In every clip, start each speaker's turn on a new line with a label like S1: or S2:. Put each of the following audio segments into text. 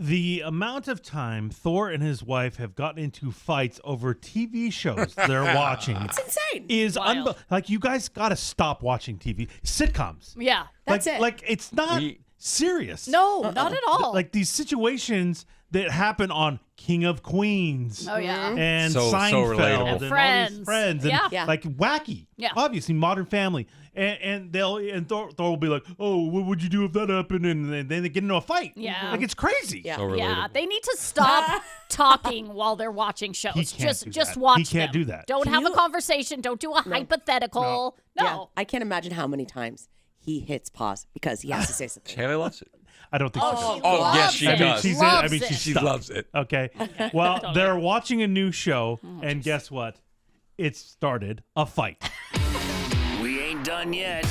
S1: The amount of time Thor and his wife have gotten into fights over TV shows they're watching
S2: It's insane.
S1: is like, you guys got to stop watching TV sitcoms.
S3: Yeah,
S2: That's it.
S1: Like, it's not serious.
S3: no, not at all.
S1: Like these situations that happen on King of Queens.
S3: Oh yeah,
S1: And
S4: So
S1: Seinfeld
S4: relatable.
S1: and
S3: Friends.
S1: all these Friends and
S3: Yeah.
S1: like wacky.
S3: Yeah.
S1: Obviously Modern Family. And Thor will be like, "Oh, what would you do if that happened?" And then they get into a fight.
S3: Yeah.
S1: Like, it's crazy.
S2: Yeah.
S4: So relatable.
S3: yeah. They need to stop talking while they're watching shows.
S1: He can't do
S3: Just
S1: that.
S3: watch.
S1: He can't
S3: them.
S1: do that.
S3: Don't
S2: Can
S3: have a
S2: you-
S3: conversation. Don't do a hypothetical. No.
S2: Yeah, I can't imagine how many times he hits pause because he has to say something.
S4: Haley loves it.
S1: I don't think she does.
S4: Oh, yes, she does.
S1: She's
S3: Loves it.
S4: She loves it.
S1: Okay. Well, they're watching a new show, and guess what? It started a fight.
S5: We ain't done yet.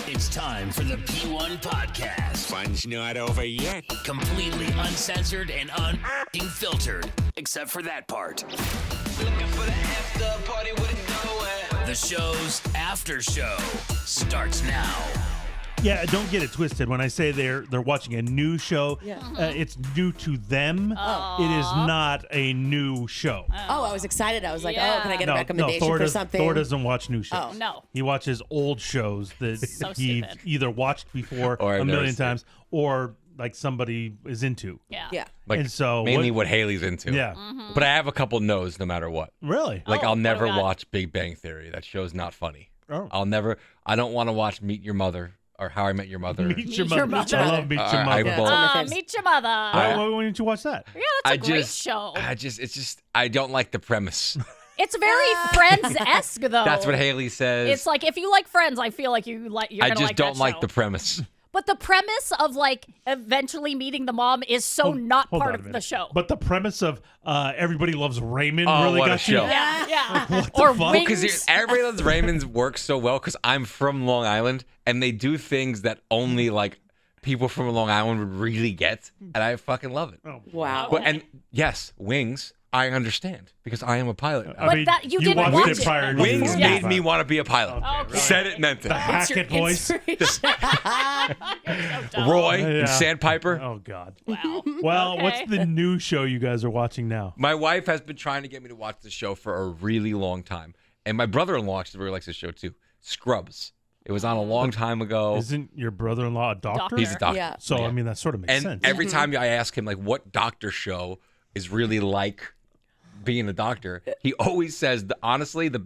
S5: It's time for the P1 podcast.
S6: Fun's not over yet.
S5: Completely uncensored and unfiltered, except for that part. Looking for the after party with it going. The show's after show starts now.
S1: Yeah, don't get it twisted. When I say they're watching a new show, it's new to them. It is not a new show.
S2: Oh, I was excited. I was like,
S3: Yeah.
S2: oh, can I get a
S1: No,
S2: recommendation
S1: Thor
S2: for something?
S1: Thor doesn't watch new shows.
S2: Oh.
S3: No.
S1: He watches old shows that
S3: So
S1: he
S3: stupid.
S1: either watched before
S4: Or I've
S1: a
S4: never
S1: million
S4: seen.
S1: times or like somebody is into.
S3: Yeah.
S2: Yeah.
S4: Like,
S1: And so
S4: mainly what Haley's into.
S1: Yeah.
S4: But I have a couple no's no matter what.
S1: Really?
S4: Like,
S3: Oh,
S4: I'll
S3: what do
S4: never
S3: we got?
S4: watch Big Bang Theory. That show's not funny.
S1: Oh.
S4: I don't want to watch Meet Your Mother or How I Met Your Mother.
S1: Meet Your
S3: Your
S1: Mother.
S3: Mother.
S1: I love Meet Your
S4: I
S1: Mother.
S4: both-
S2: It's one of my faves.
S3: Meet your mother.
S1: Why didn't you watch that?
S3: yeah, that's a great show.
S4: I don't like the premise.
S3: It's very Friends-esque, though.
S4: That's what Haley says.
S3: It's like, if you like Friends, I feel like you're
S4: I
S3: gonna
S4: just
S3: like
S4: don't
S3: that
S4: like
S3: show.
S4: the premise.
S3: But the premise of like eventually meeting the mom is so not
S1: Hold
S3: part
S1: on a
S3: of
S1: minute.
S3: the show.
S1: But the premise of Everybody Loves Raymond
S4: Oh,
S1: really
S4: what a
S1: got you?
S4: show.
S3: yeah.
S1: What the
S3: or
S1: fuck?
S3: Wings.
S4: Because everybody loves Raymond's works so well because I'm from Long Island and they do things that only like people from Long Island would really get, and I fucking love it.
S2: Wow.
S4: But, and yes, Wings, I understand because I am a pilot.
S1: I
S3: But
S1: mean,
S3: that- you didn't
S1: watched
S3: watch
S1: it
S3: it.
S1: prior to
S4: Wings
S1: the
S4: made
S1: movie.
S4: me want to be a pilot.
S3: Okay.
S4: Said it, meant it.
S1: The Hackett voice.
S4: Roy
S1: Yeah.
S4: and Sandpiper.
S1: Oh, God.
S3: Wow.
S1: Well,
S3: Okay.
S1: what's the new show you guys are watching now?
S4: My wife has been trying to get me to watch the show for a really long time. And my brother-in-law actually really likes the show too. Scrubs. It was on a long time ago.
S1: Isn't your brother-in-law a doctor?
S4: He's a doctor.
S2: Yeah.
S1: So, I mean, that sort of makes
S4: And
S1: sense.
S4: every time I ask him, like, what doctor show is really like being a doctor, he always says, honestly, the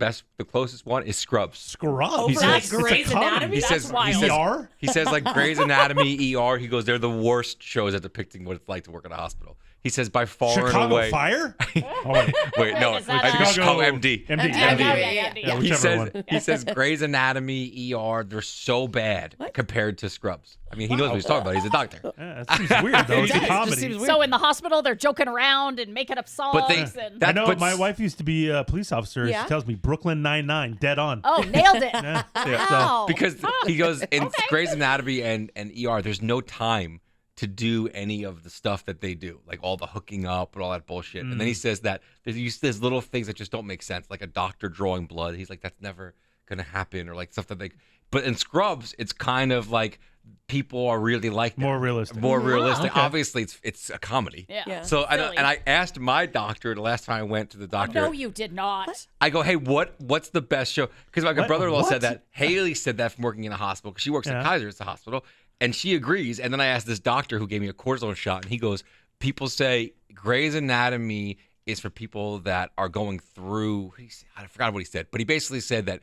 S4: closest one is Scrubs.
S1: Scrubs.
S2: Over
S4: says-
S2: like
S4: It's
S1: a
S2: Grey's
S1: comedy.
S2: Anatomy?
S4: He
S3: That's
S4: says,
S3: wild.
S4: he says,
S1: ER?
S4: he says, like, Grey's Anatomy, ER. He goes, they're the worst shows at depicting what it's like to work in a hospital. He says, by far and
S1: Chicago
S4: away.
S1: Fire? Oh, wait.
S4: Wait, no,
S3: Is that
S4: I think it's
S1: Chicago-
S4: called MD.
S1: MD.
S3: Yeah.
S1: Yeah,
S4: He
S1: whichever
S4: says,
S1: one.
S4: he says Grey's Anatomy, ER, they're so bad compared to Scrubs. I mean, he knows what he's talking about. He's a doctor.
S1: Yeah, that seems weird, though. It's a
S2: It just
S1: comedy.
S2: seems weird.
S3: So in the hospital, they're joking around and making up songs.
S4: But they-
S3: and...
S1: I know
S4: but-
S1: my wife used to be a police officer.
S2: Yeah?
S1: She tells me Brooklyn Nine-Nine, dead on.
S3: Oh, nailed it.
S1: Yeah.
S3: Wow.
S4: Because he goes in
S3: Okay.
S4: Grey's Anatomy and ER, there's no time to do any of the stuff that they do, like all the hooking up and all that bullshit. And then he says that there's little things that just don't make sense, like a doctor drawing blood. He's like, that's never gonna happen, or like stuff that they. But in Scrubs, it's kind of like people are really like that.
S1: More realistic.
S4: More realistic.
S1: Okay.
S4: Obviously, it's a comedy.
S3: Yeah.
S4: So
S3: Silly.
S4: and I asked my doctor the last time I went to the doctor.
S3: No, you did not.
S4: I go, hey, what's the best show? Because my
S1: What?
S4: brother-in-law
S1: What?
S4: said that. Haley said that from working in a hospital because she works
S1: Yeah.
S4: at Kaiser. It's a hospital, and she agrees. And then I asked this doctor who gave me a cortisone shot, and he goes, people say Grey's Anatomy is for people that are going through. I forgot what he said, but he basically said that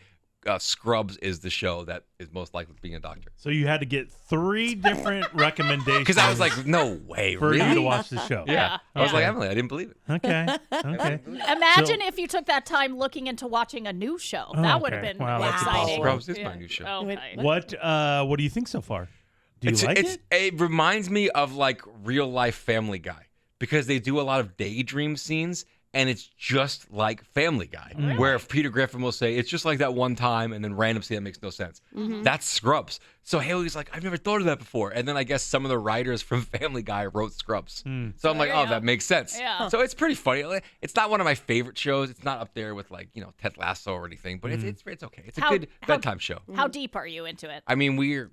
S4: Scrubs is the show that is most likely to being a doctor.
S1: So you had to get 3 different recommendations.
S4: Because I was like, no way,
S1: for
S4: really?
S1: you to watch the show.
S4: Yeah. I was
S3: Yeah.
S4: like, Emily, I didn't believe it.
S1: Okay. Okay.
S3: Imagine if you took that time looking into watching a new show. That would have
S1: Okay.
S3: been
S1: Wow, that's
S3: exciting.
S1: impossible.
S4: Scrubs is my new show.
S3: Okay.
S1: What do you think so far? Do you like it?
S4: It reminds me of like real life Family Guy because they do a lot of daydream scenes and it's just like Family Guy. Where if Peter Griffin will say, it's just like that one time and then random scene that makes no sense. That's Scrubs. So Haley's like, I've never thought of that before. And then I guess some of the writers from Family Guy wrote Scrubs. So I'm like,
S3: There you
S4: oh,
S3: go.
S4: that makes sense.
S3: Yeah.
S4: So it's pretty funny. It's not one of my favorite shows. It's not up there with like, Ted Lasso or anything, but it's okay. It's a good bedtime show.
S3: How deep are you into it?
S4: I mean, we're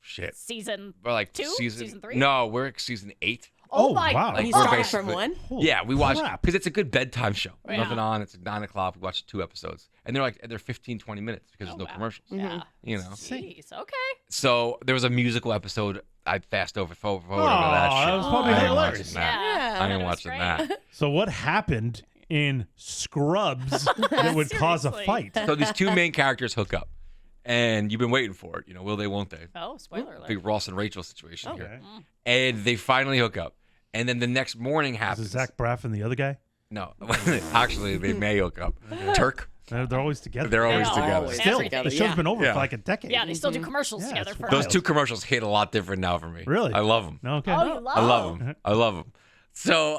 S4: shit.
S3: Season
S4: We're like
S3: two?
S4: season
S3: Season 3?
S4: No, we're at season 8.
S3: Oh my
S1: wow.
S3: God.
S2: And you
S4: We're
S2: started
S4: basically-
S2: from one?
S1: Holy
S4: Yeah, we watched
S1: crap.
S4: because it's a good bedtime show.
S3: Yeah.
S4: Nothing on. It's at 9 o'clock. We watched 2 episodes, and they're 15, 20 minutes because there's no
S3: wow.
S4: commercials.
S3: Yeah.
S4: You know.
S3: Jeez. Okay.
S4: So there was a musical episode. I fast over
S1: Oh,
S4: that shit.
S1: that was probably
S4: I ain't
S1: hilarious.
S4: watching that.
S3: Yeah.
S4: I ain't
S3: That was
S4: watching
S3: great.
S4: that.
S1: So what happened in Scrubs that would cause a
S3: Seriously.
S1: fight?
S4: So these 2 main characters hook up, and you've been waiting for it. Will they? Won't they?
S3: Oh, spoiler alert.
S4: Big Ross and Rachel situation
S1: Okay.
S4: here. And they finally hook up, and then the next morning
S1: Is
S4: happens.
S1: it Zach Braff and the other guy?
S4: No, actually, they may hook up. Turk.
S1: They're always together.
S4: They're always
S3: They are
S4: together.
S3: always
S1: Still,
S3: together,
S1: the show's
S2: yeah.
S1: been over
S4: Yeah.
S1: for like a decade.
S3: Yeah, they still do commercials
S1: Yeah,
S3: together
S1: it's
S3: for
S4: Those
S1: wild.
S4: 2 commercials hit a lot different now for me.
S1: Really?
S4: I love them.
S1: Okay.
S3: Oh, you love
S4: I love them. I love them. So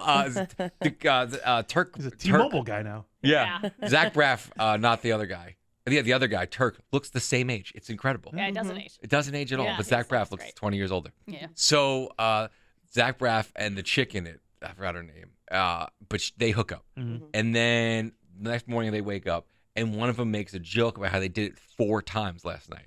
S4: Turk.
S1: He's a T-Mobile guy now.
S4: Yeah. Zach Braff, not the other guy. Yeah, the other guy, Turk, looks the same age. It's incredible.
S3: Yeah, it doesn't age.
S4: It doesn't age at all,
S3: Yeah,
S4: but Zach
S3: he
S4: Braff
S3: sounds
S4: looks
S3: great.
S4: 20 years older.
S3: Yeah.
S4: So Zach Braff and the chick in it, I forgot her name, but they hook up. And then the next morning they wake up, and one of them makes a joke about how they did it 4 times last night.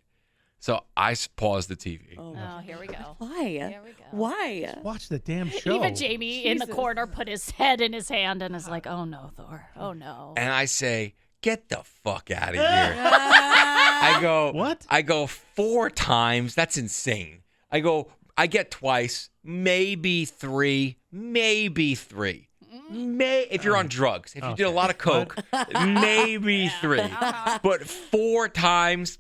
S4: So I paused the TV.
S3: Oh, here we go.
S2: Why?
S3: Here we go.
S2: Why?
S1: Watch the damn show.
S3: Even Jamie in the
S2: Jesus.
S3: corner put his head in his hand and is like, "Oh no, Thor! Oh no!"
S4: And I say, get the fuck out of here. I go,
S1: What?
S4: I go 4 times. That's insane. I go, I get twice, maybe 3, maybe 3. If you're on drugs, if you did a lot of coke, maybe 3. But 4 times,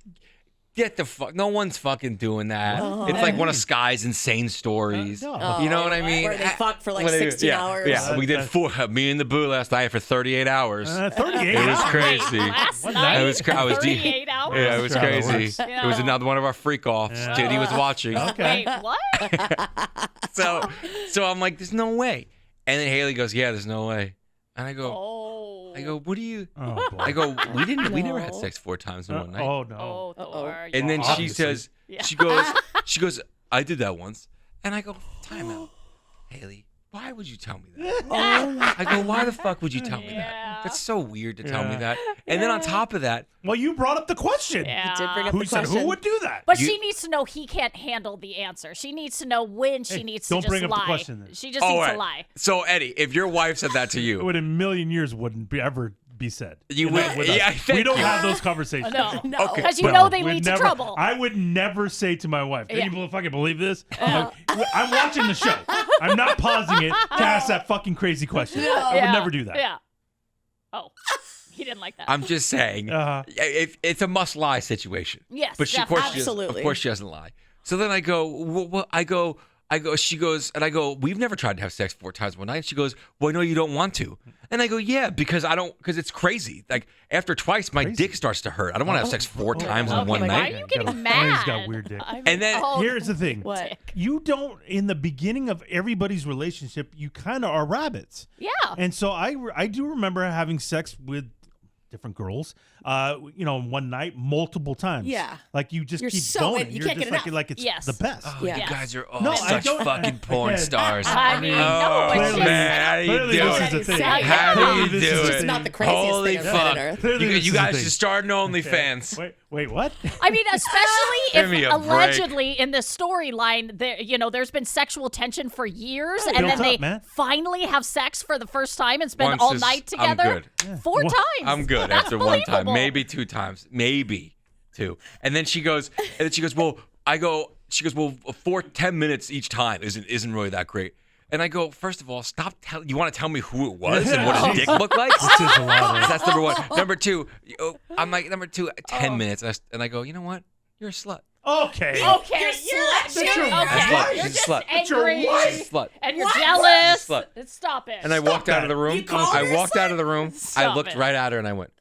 S4: get the fuck. No one's fucking doing that. It's like one of Sky's insane stories.
S1: No.
S4: You know what I mean?
S2: Where they fucked for like
S4: When they-
S2: 16
S4: yeah,
S2: hours.
S4: Yeah, we did 4. Me and the boo last night for 38 hours.
S1: 38
S4: It was
S1: hours.
S4: crazy.
S3: Last
S1: What
S3: night,
S1: night?
S4: I was
S3: 38 hours.
S4: Yeah, it was
S1: Sure, that
S4: crazy.
S1: works.
S4: It was another one of our freak offs.
S1: Yeah.
S4: Judy was watching.
S1: Okay.
S3: Wait, what?
S4: So I'm like, there's no way. And then Haley goes, yeah, there's no way. And I go,
S3: Oh.
S4: what do you?
S1: Oh, boy.
S4: I go, we never had
S2: No.
S4: sex 4 times in one night.
S1: Oh, no.
S3: Oh, Thor.
S4: And then
S3: you-
S4: she
S1: Obviously.
S4: says,
S3: Yeah.
S4: she goes, I did that once. And I go, time out, Haley. Why would you tell me that? I go, why the fuck would you tell me
S3: Yeah.
S4: that? That's so weird to tell me
S1: Yeah.
S4: that. And then on top of that,
S1: Well, you brought up the question.
S3: Yeah.
S2: did bring up
S1: Who
S2: the
S1: said
S2: question.
S1: who would do that?
S3: But
S4: You-
S3: she needs to know he can't handle the answer. She needs to know when she
S1: Hey,
S3: needs to
S1: don't
S3: just
S1: bring up the
S3: lie.
S1: question then.
S3: She just
S4: all
S3: needs
S4: right.
S3: to lie.
S4: So Eddie, if your wife said that to
S1: It
S4: you,
S1: would in a million years wouldn't be ever be said.
S4: You
S1: In
S4: would-
S1: that with
S4: yeah,
S1: us.
S4: thank
S1: we don't
S4: you.
S1: have those conversations.
S3: No.
S2: No.
S4: Okay.
S3: Because you
S1: Well,
S3: know they
S1: we'd
S3: lead to
S1: never-
S3: trouble.
S1: I would never say to my wife, "Can
S3: Yeah.
S1: you fucking believe this?" I'm watching the show. I'm not pausing it to ask that fucking crazy question. I would
S3: Yeah.
S1: never do that.
S3: Yeah. Oh, he didn't like that.
S4: I'm just saying,
S1: Uh-huh.
S4: if it's a must lie situation.
S3: Yes,
S4: but of
S3: definitely.
S4: course,
S2: Absolutely.
S4: of course, she doesn't lie. So then I go, well, I go. She goes, and I go, we've never tried to have sex 4 times one night. And she goes, well, no, you don't want to. And I go, yeah, because it's crazy. Like after twice, my dick starts to hurt. I don't want to have sex 4 times in
S3: Okay,
S4: one
S3: why
S4: night.
S3: are you getting
S1: He's
S3: mad?
S1: got weird dick.
S3: I mean,
S4: And then-
S1: Here's the thing.
S2: What?
S1: You don't, in the beginning of everybody's relationship, you kind of are rabbits.
S3: Yeah.
S1: And so I do remember having sex with different girls, one night, multiple times.
S2: Yeah.
S1: Like you just
S2: You're
S1: keep
S2: so
S1: going.
S2: in- you
S1: You're
S2: can't
S1: just
S2: get
S1: like it's
S3: Yes.
S1: the best.
S4: Oh,
S2: Yeah.
S4: you guys are all
S1: No, I
S4: such
S1: don't-
S4: fucking porn
S1: again,
S4: stars.
S3: I mean, no,
S4: Oh,
S3: it's just
S4: man, how do you
S1: Clearly
S4: do
S1: this
S4: it?
S1: is a thing.
S2: How
S4: How do you
S1: This
S4: do
S1: is
S4: it?
S1: just
S2: not the craziest
S4: Holy
S2: thing I've said
S4: fuck!
S2: on earth.
S1: Clearly
S4: You,
S1: this
S4: you
S1: is a
S4: guys
S1: thing.
S4: should start an OnlyFans.
S1: Wait, what?
S3: I mean, especially
S4: Give me
S3: if
S4: a break.
S3: allegedly in this storyline, there's been sexual tension for years, and
S1: built
S3: then they
S1: up, man.
S3: finally have sex for the first time and spend
S4: Once
S3: all
S4: is-
S3: night
S4: I'm
S3: together.
S4: good.
S3: 4
S1: Well,
S3: times.
S4: I'm good
S3: That's
S4: after one time,
S3: believable.
S4: maybe 2 times, maybe 2. And then she goes, well, she goes, well, 10 minutes each time isn't really that great. And I go, first of all, stop telling. You want to tell me who it was and what his dick looked like?
S1: This is a lot of-
S4: That's number 1. Number 2, I'm like, number 2, 10 minutes. And I go, you know what? You're a slut.
S1: Okay.
S3: Okay,
S2: You're
S3: you're
S1: your
S3: okay.
S1: wife.
S3: You're
S4: She's a
S3: just
S4: slut.
S1: That's your
S3: angry,
S1: wife.
S4: She's a slut.
S3: and you're
S2: What?
S3: jealous.
S4: Slut.
S3: Stop it.
S4: And I walked out of the room.
S2: You called
S4: I
S2: her a
S4: walked out of the room. I
S3: Stop
S4: looked
S3: it.
S4: right at her and I went,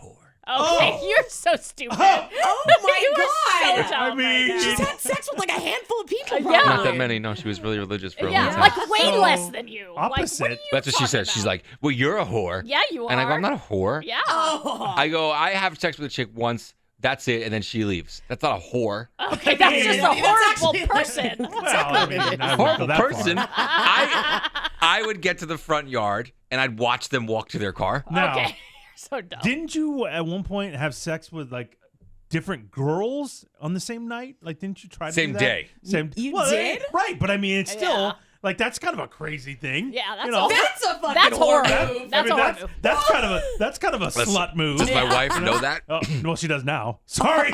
S4: whore.
S3: Okay, you're so stupid.
S2: Oh my
S3: You are so
S2: god!
S3: dumb
S1: I mean,
S3: right
S2: She's
S3: now.
S2: had sex with like a handful of people.
S3: Yeah.
S2: Probably.
S4: Not that many. No, she was really religious for a long
S3: Yeah,
S4: time.
S3: like way
S1: So,
S3: less than you. Like, what are
S1: opposite.
S3: you
S4: That's what she
S3: talking
S4: said. She's
S3: about?
S4: like, well, you're a whore.
S3: Yeah, you are.
S4: And I go, I'm not a whore.
S3: Yeah.
S2: Oh.
S4: I go, I have sex with a chick once. That's it. And then she leaves. That's not a whore.
S3: Okay, that's just a
S2: That's
S3: horrible
S2: actually-
S3: person.
S1: Well, I mean, I wouldn't go
S4: Horrible
S1: that far.
S4: person. I would get to the front yard and I'd watch them walk to their car.
S1: Now,
S3: Okay, you're so dumb.
S1: didn't you at one point have sex with like different girls on the same night? Like, didn't you try to
S4: Same
S1: do that?
S4: day.
S1: Same.
S2: You
S1: well,
S2: did?
S1: Right, but I mean, it's still
S3: Yeah.
S1: Like that's kind of a crazy thing.
S3: Yeah, that's
S1: you know?
S2: That's a fucking
S3: That's
S2: horror
S3: horrible.
S2: move.
S3: That's a horror move.
S1: That's kind of a slut move.
S4: Does my wife know that?
S1: Oh, well, she does now. Sorry.